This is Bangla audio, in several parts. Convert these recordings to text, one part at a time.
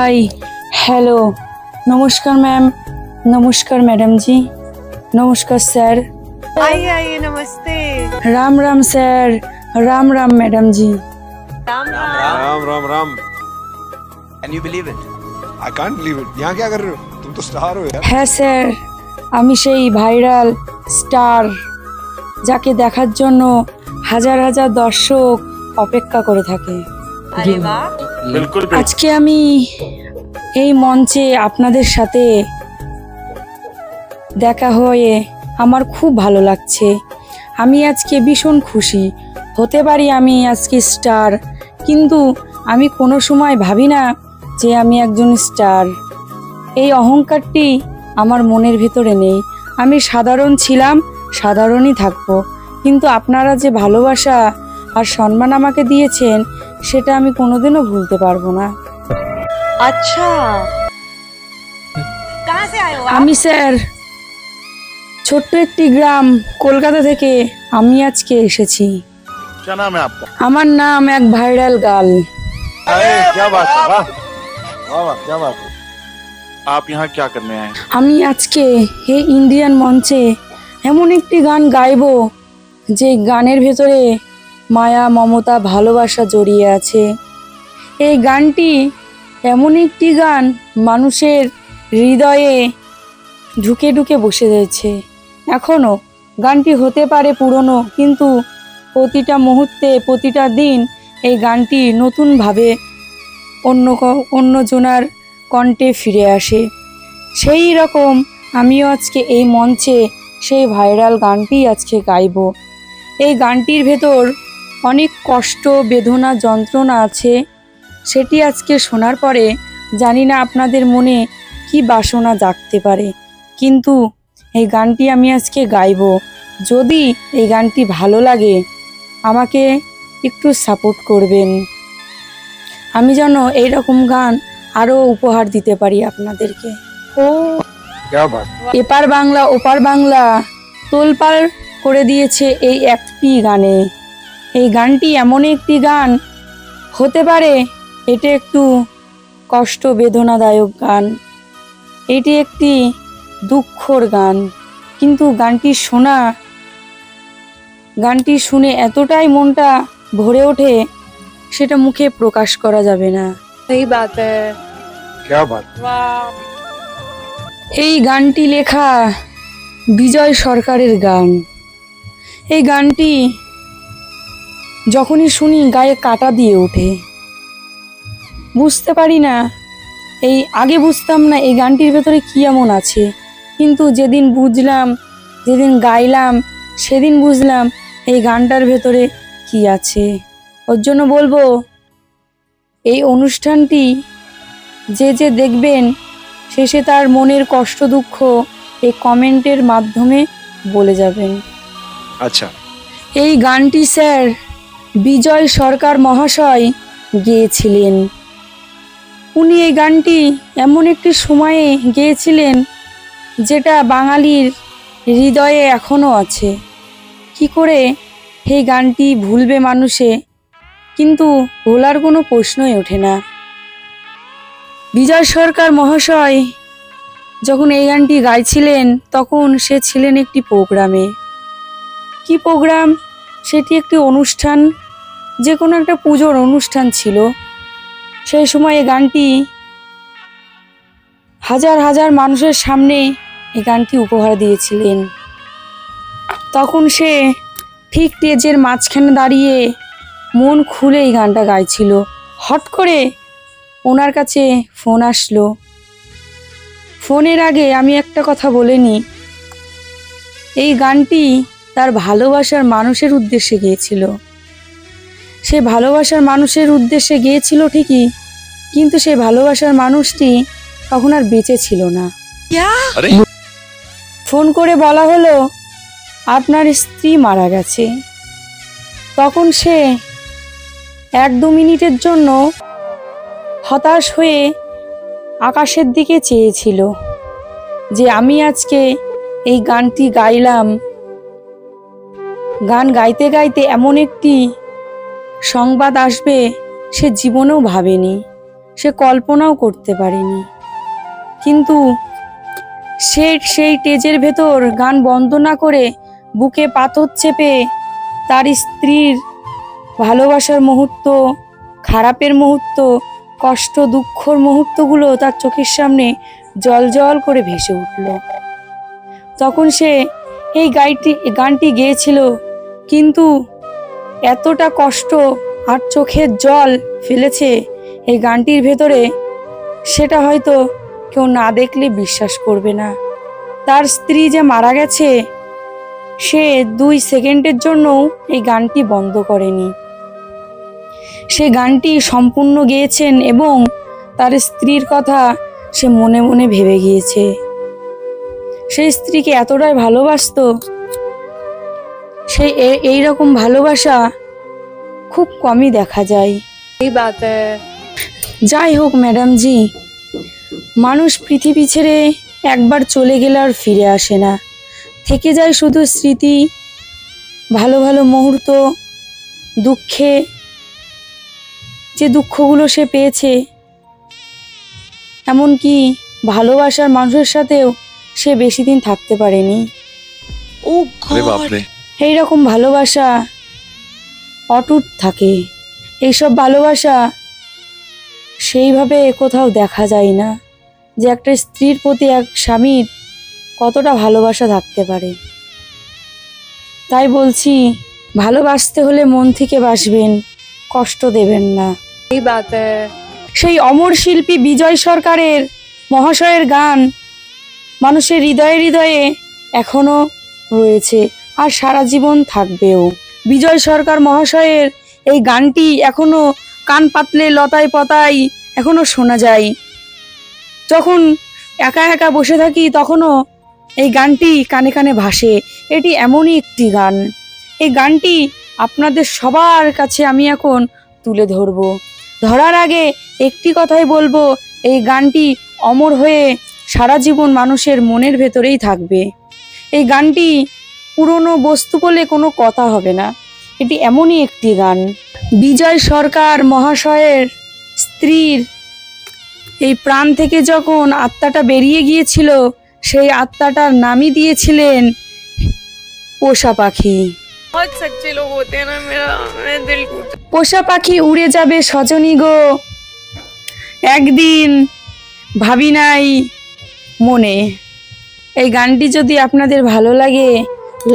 हाय हेलो नमस्कार मैम, नमस्कार मैडम जी, नमस्कार सर। आइए आइए, नमस्ते। राम राम सर, राम राम मैडम जी। राम राम राम राम राम। Can you believe it? I can't believe it। यहाँ क्या कर रहे हो? तुम तो स्टार हो यार। হ্যাঁ স্যার, আমি সেই ভাইরাল স্টার যাকে দেখার জন্য হাজার হাজার দর্শক অপেক্ষা করে থাকে। अरे वाह, बिल्कुल আজকে আমি এই মঞ্চে আপনাদের সাথে দেখা হয়ে আমার খুব ভালো লাগছে। আমি আজকে ভীষণ খুশি। হতে পারি আমি আজকে স্টার, কিন্তু আমি কোনো সময় ভাবি না যে আমি একজন স্টার। এই অহংকারটি আমার মনের ভিতরে নেই। আমি সাধারণ ছিলাম, সাধারণই থাকবো, কিন্তু আপনারা যে ভালোবাসা আর সম্মান আমাকে দিয়েছেন সেটা আমি কোনোদিনও ভুলতে পারবো না। अच्छा कहाँ से आए हो आप? আমি স্যার ছোট্ট একটি গ্রাম কলকাতা থেকে আমি আজকে এসেছি। क्या नाम है आपका? আমার নাম এক ভাইরাল গার্ল। अरे क्या बात है, वाह वाह वाह, क्या बात है। आप यहाँ क्या करने आए? আমি আজকে এই ইন্ডিয়ান মঞ্চে এমন একটি গান গাইবো যে গানের ভেতরে মায়া মমতা ভালোবাসা জড়িয়ে আছে। এই গানটি এমন একটি গান মানুষের হৃদয়ে ঢুকে ঢুকে বসে রয়েছে। এখনও গানটি হতে পারে পুরনো, কিন্তু প্রতিটা মুহূর্তে প্রতিটা দিন এই গানটি নতুনভাবে অন্যজনার কণ্ঠে ফিরে আসে। সেই রকম আমিও আজকে এই মঞ্চে সেই ভাইরাল গানটি আজকে গাইব। এই গানটির ভেতর অনেক কষ্ট বেদনা যন্ত্রণা আছে। সেটি আজকে শোনার পরে জানি না আপনাদের মনে কি বাসনা জাগতে পারে, কিন্তু এই গানটি আমি আজকে গাইব। যদি এই গানটি ভালো লাগে আমাকে একটু সাপোর্ট করবেন, আমি যেন এইরকম গান আরও উপহার দিতে পারি আপনাদেরকে। ও क्या बात। এপার বাংলা ওপার বাংলা তোলপাড় করে দিয়েছে এই একটি গানে। এই গানটি এমন একটি গান, হতে পারে এটা একটু কষ্ট বেদনাদায়ক গান, এটি একটি দুঃখর গান, কিন্তু গানটি শুনে এতটাই মনটা ভরে ওঠে সেটা মুখে প্রকাশ করা যাবে না। सही बात है। क्या बात। वाह, এই গানটি লেখা বিজয় সরকারের গান। এই গানটি যখনই শুনি গায়ে কাঁটা দিয়ে ওঠে। বুঝতে পারি না, এই আগে বুঝতাম না এই গানটির ভেতরে কী এমন আছে, কিন্তু যেদিন বুঝলাম, যেদিন গাইলাম, সেদিন বুঝলাম এই গানটার ভেতরে কি আছে। ওর জন্য বলবো এই অনুষ্ঠানটি যে দেখবেন শেষে তার মনের কষ্ট দুঃখ এই কমেন্টের মাধ্যমে বলে যাবেন। अच्छा এই গানটি স্যার বিজয় সরকার মহাশয় গেয়েছিলেন। উনি এই গানটি এমন একটি সময়ে গেয়েছিলেন যেটা বাঙালির হৃদয়ে এখনও আছে। কি করে এই গানটি ভুলবে মানুষে, কিন্তু ভোলার কোনো প্রশ্নই ওঠে না। বিজয় সরকার মহাশয় যখন এই গানটি গাইছিলেন তখন সে ছিলেন একটি প্রোগ্রামে। কি প্রোগ্রাম? সেটি একটি অনুষ্ঠান, যে কোনো একটা পুজোর অনুষ্ঠান ছিল। সেই সময় এই গানটি হাজার হাজার মানুষের সামনে এই গানটি উপহার দিয়েছিলেন। তখন সে ঠিক স্টেজের মাঝখানে দাঁড়িয়ে মন খুলে এই গানটা গাইছিল। হট করে ওনার কাছে ফোন আসলো। ফোনের আগে আমি একটা কথা বলে নিই, এই গানটি তার ভালোবাসার মানুষের উদ্দেশ্যে গিয়েছিল। সে ভালোবাসার মানুষের উদ্দেশ্যে গিয়েছিল ঠিকই, কিন্তু সেই ভালোবাসার মানুষটি তখন আর বেঁচে ছিল না। क्या? अरे ফোন করে বলা হলো আপনার স্ত্রী মারা গেছে। তখন সে 1-2 মিনিটের জন্য হতাশ হয়ে আকাশের দিকে চেয়েছিল যে আমি আজকে এই গানটি গাইলাম। গান গাইতে গাইতে এমন একটি সংবাদ আসবে সে জীবনেও ভাবেনি। সে কল্পনাও করতে পারেনি। কিন্তু সেই টেজের ভেতর গান বন্ধ না করে বুকে পাথর চেপে তার স্ত্রীর ভালোবাসার মুহূর্ত, খারাপের মুহূর্ত, কষ্ট দুঃখর মুহূর্তগুলো তার চোখের সামনে জল করে ভেসে উঠল। তখন সে এই গানটি গেয়েছিল, কিন্তু এতটা কষ্ট আর চোখের জল ফেলেছে এই গানটির ভেতরে, সেটা হয়তো কেউ না দেখলে বিশ্বাস করবে না। তার স্ত্রী যে মারা গেছে, সে 2 সেকেন্ডের জন্যও এই গানটি বন্ধ করেনি। সে গানটি সম্পূর্ণ গেয়েছেন এবং তার স্ত্রীর কথা সে মনে মনে ভেবে গিয়েছে। সেই স্ত্রীকে এতটাই ভালোবাসতো, সেই এইরকম ভালোবাসা খুব কমই দেখা যায়। सही बात है। যাই হোক ম্যাডাম জি, মানুষ পৃথিবী ছেড়ে একবার চলে গেলে আর ফিরে আসে না, থেকে যায় শুধু স্মৃতি, ভালো ভালো মুহূর্ত, দুঃখে যে দুঃখগুলো সে পেয়েছে, এমনকি ভালোবাসার মানুষের সাথেও সে বেশি দিন থাকতে পারেনি। अरे बाप रे। এইরকম ভালোবাসা অটুট থাকে। এইসব ভালোবাসা সেইভাবে কোথাও দেখা যায় না, যে একটা স্ত্রীর প্রতি এক স্বামীর কতটা ভালোবাসা থাকতে পারে। তাই বলছি, ভালোবাসতে হলে মন থেকে বাসবেন, কষ্ট দেবেন না। सही बात है। সেই অমর শিল্পী বিজয় সরকারের মহাশয়ের গান মানুষের হৃদয়ে হৃদয়ে এখনো রয়েছে আর সারা জীবন থাকবেও। বিজয় সরকার মহাশয়ের এই গানটি এখনো কান পাতলে লতায় পতায় এখনো শোনা যায়। যখন একা একা বসে থাকি তখনও এই গানটি কানে কানে ভাসে। এটি এমনই একটি গান। এই গানটি আপনাদের সবার কাছে আমি এখন তুলে ধরব। ধরার আগে একটি কথাই বলবো, এই গানটি অমর হয়ে সারা জীবন মানুষের মনের ভেতরেই থাকবে। এই গানটি পুরনো বস্তু বলে কোনো কথা হবে না, এটি এমনই একটি গান। বিজয় সরকার মহাশয়ের স্ত্রীর এই প্রাণ থেকে যখন আত্মাটা বেরিয়ে গিয়েছিল, সেই আত্মাটার নামই দিয়েছিলেন পোষা পাখি। बहुत सच्चे लोग होते हैं ना, मेरा दिल टूटा। পোষা পাখি উড়ে যাবে সজনী গো, একদিন ভাবি নাই মনে। এই গানটি যদি আপনাদের ভালো লাগে,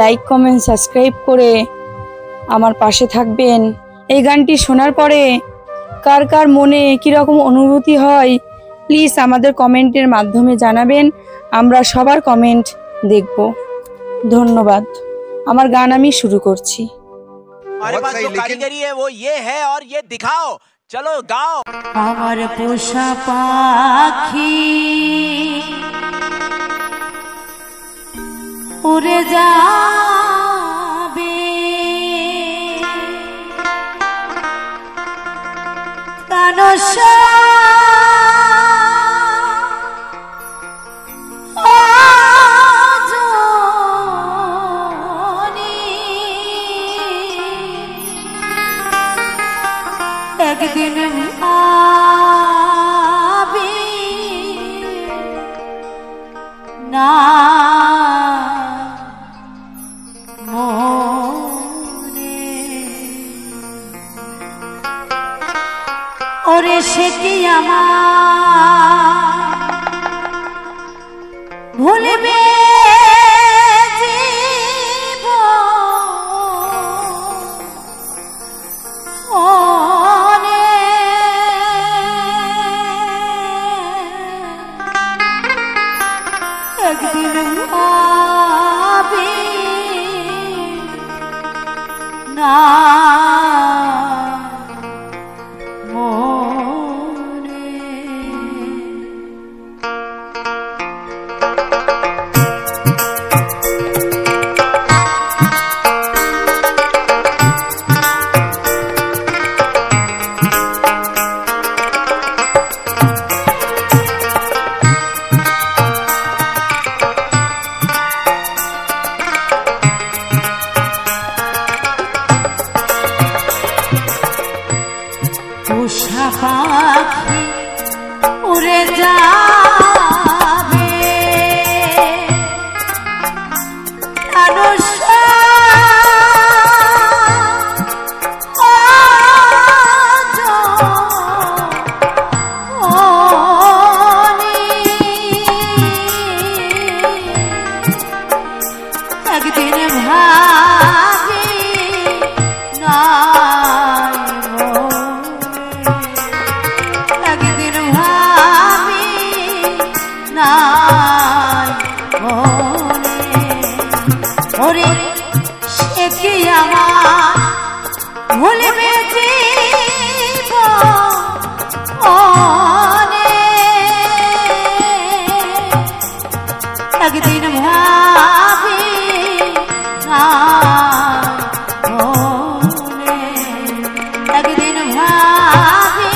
লাইক কমেন্ট সাবস্ক্রাইব করে আমার পাশে থাকবেন। এই গানটি শোনার পরে কার কার মনে কীরকম অনুভূতি হয় প্লিজ আমাদের কমেন্টের মাধ্যমে জানাবেন। আমরা সবার কমেন্ট দেখব। ধন্যবাদ। আমার গান আমি শুরু করছি। हमारे पास जो कारीगरी है वो ये है और ये दिखाओ, चलो गाओ। আমার পোষা পাখি উড়ে যাবে, তানসা একদিন আবি না মনে, ওরে সে কি আমার ভুলবে একদিন আবি না মনে। ভরসা একদিন ভাবি একদিন ভাবি নাই ওরে সে কি আমার ভুলবে একদিন ভাবি একদিন ভাবি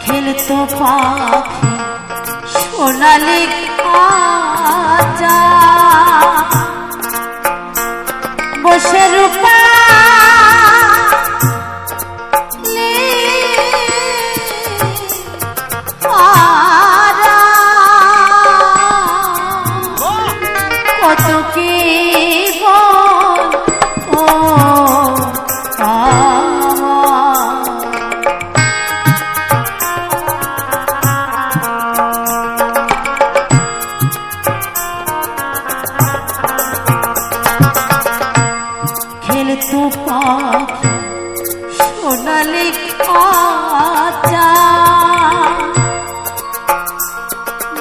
খেলতো পাখি সোনালি আজা বসে রূপা কত কি খেলতো পাখি সোনালি আজা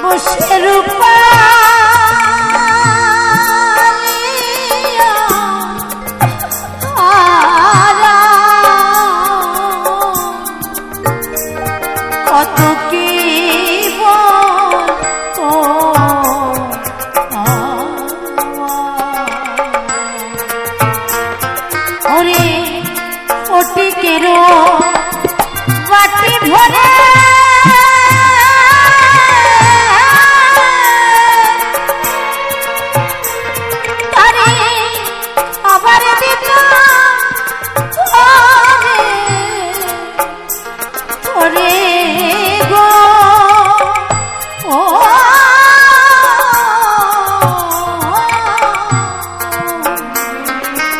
বসে রূপা কত কি ওরে ওটিকেরো বাটি ভরে তারে আবার দিত ওরে গো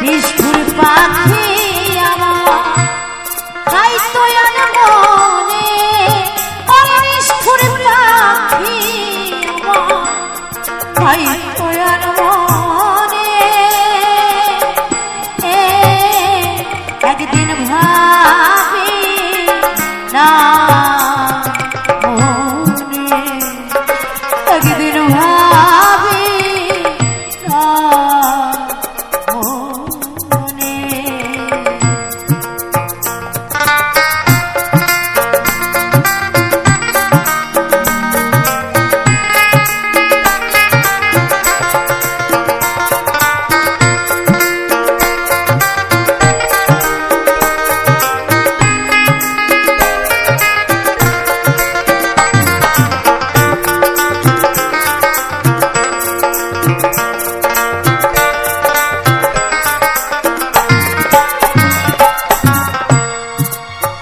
নিষ্ঠুর পাখি আমার খাইতো মনে নিষ্ঠুর পাখি আমার খাইতো মনে একদিন ভাবি না একদিন ভাবি না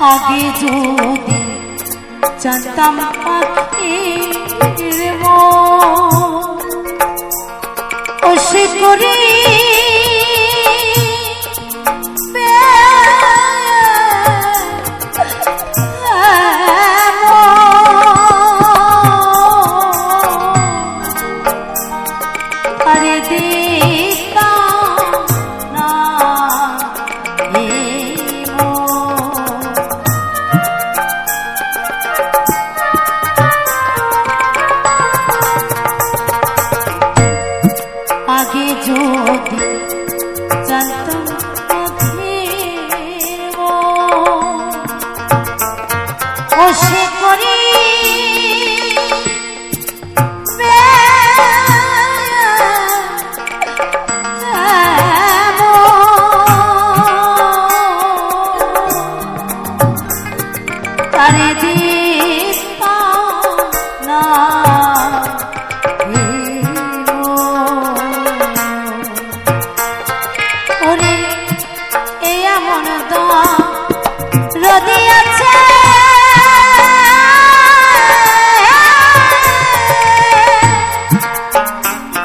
আগে যদি জানতাম পাখির ও সে করে আরে দেখতাম না আগে যদি আরে দিতা না ওরে এই এমন রদি আছে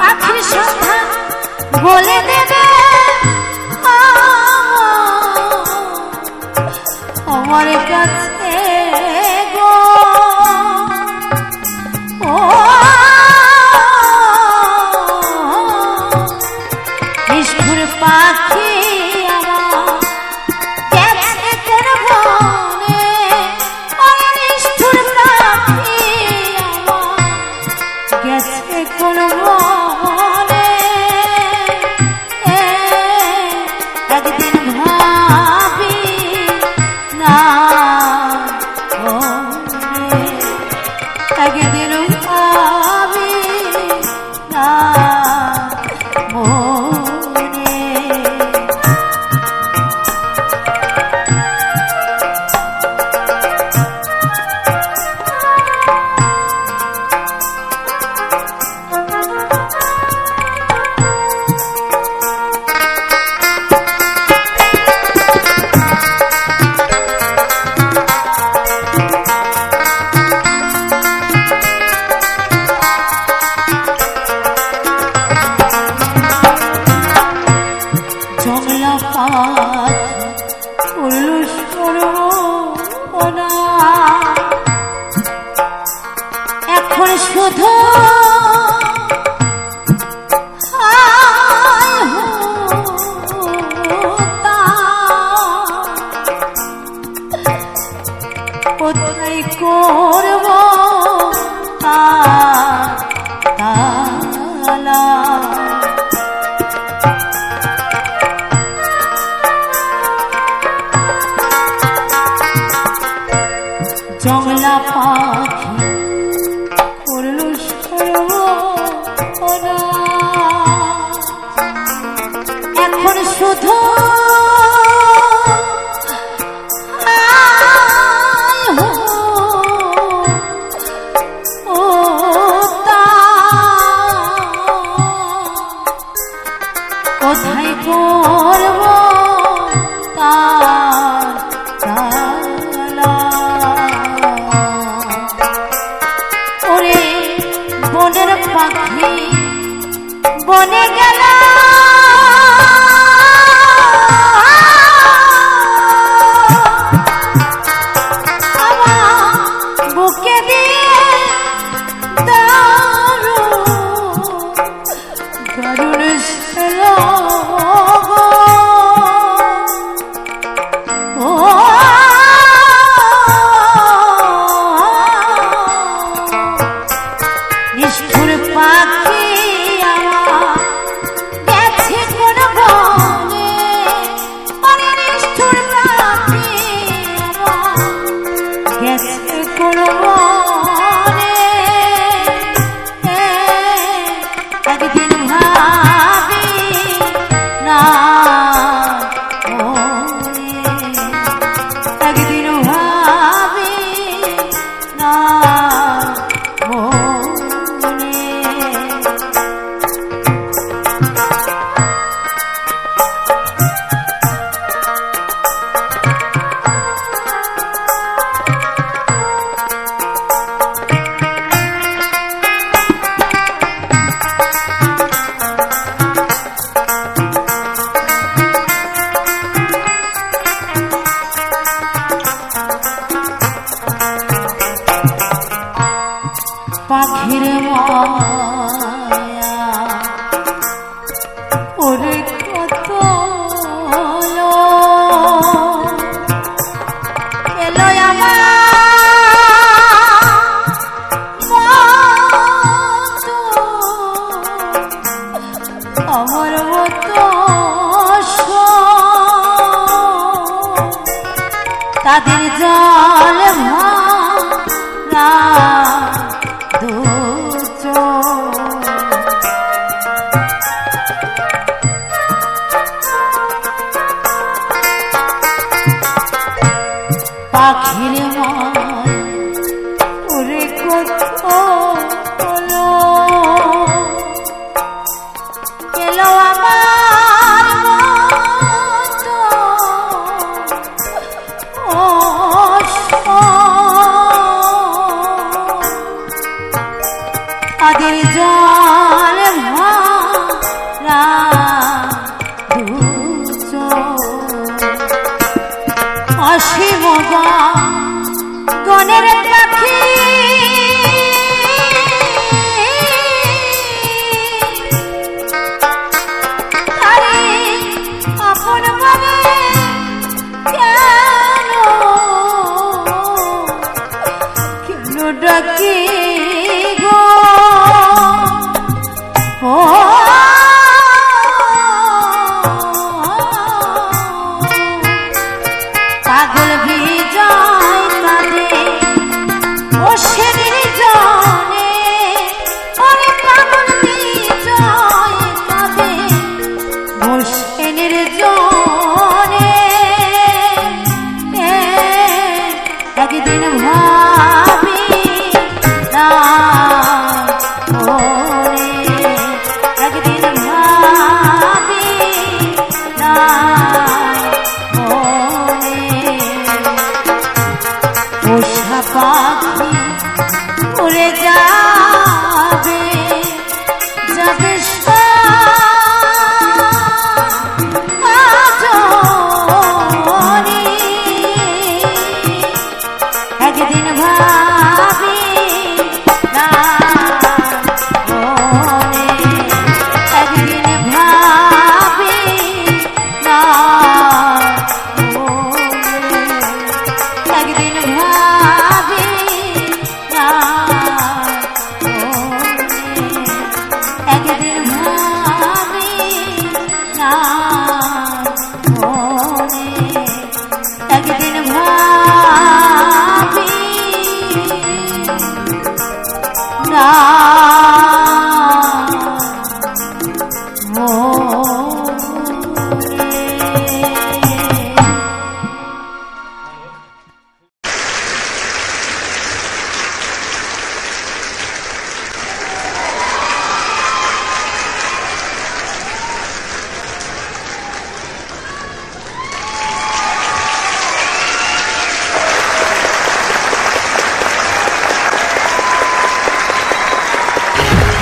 আখির সন্ধ্যা বলে দেবে আমার কাছে গো ও নিষ্ঠুর পাখি আমার গেছে কোন বনে ও নিষ্ঠুর পাখি আমার গেছে কোন বনে একদিন ভাবি না একদিন ভাবি না এখন শুধু কোথায় করব তালা জংলা পাখি করল সর্বনা এখন শুধু কোথায় করব ওরে বনের পাখি বনে গেল আমার বুকে দিয়ে দারুণ নিষ্ঠুর পাখি আমার গেছে কোন বনে অরে নিষ্ঠুর পাখি আমার গেছে কোন বনে একদিন ভাবি না একদিন ভাবি না পাখির মায়া ওরে কত এলো আমার মতো তাদের জল ভরা পাখির হলো এলো আমার মতো আদির জল ভরা অসীম গণের পাখি আরে আপন মনে কেন ডাকি গো ও পাগল বিজয় কাঁদে ও সে নির্জনে ওরে পাগল বিজয় কাঁদে ও সে নির্জনে একদিন ভাবি না ওরে একদিন ভাবি না পোষা পাখি উড়ে যাবে যাবে সাজনি একদিন ভাবি না ওরে একদিন ভাবি না একদিন ভাবি না একদিন ভাবি না একদিন ভাবি না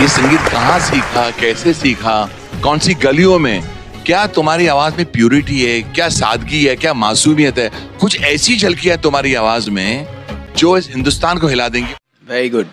ये संगीत कहाँ सीखा, कैसे सीखा, कौन सी गलियों में? क्या तुम्हारी आवाज में प्यूरिटी है, क्या सादगी है, क्या मासूमियत है? कुछ ऐसी झलकियां तुम्हारी आवाज में जो इस हिंदुस्तान को हिला देंगी। Very good.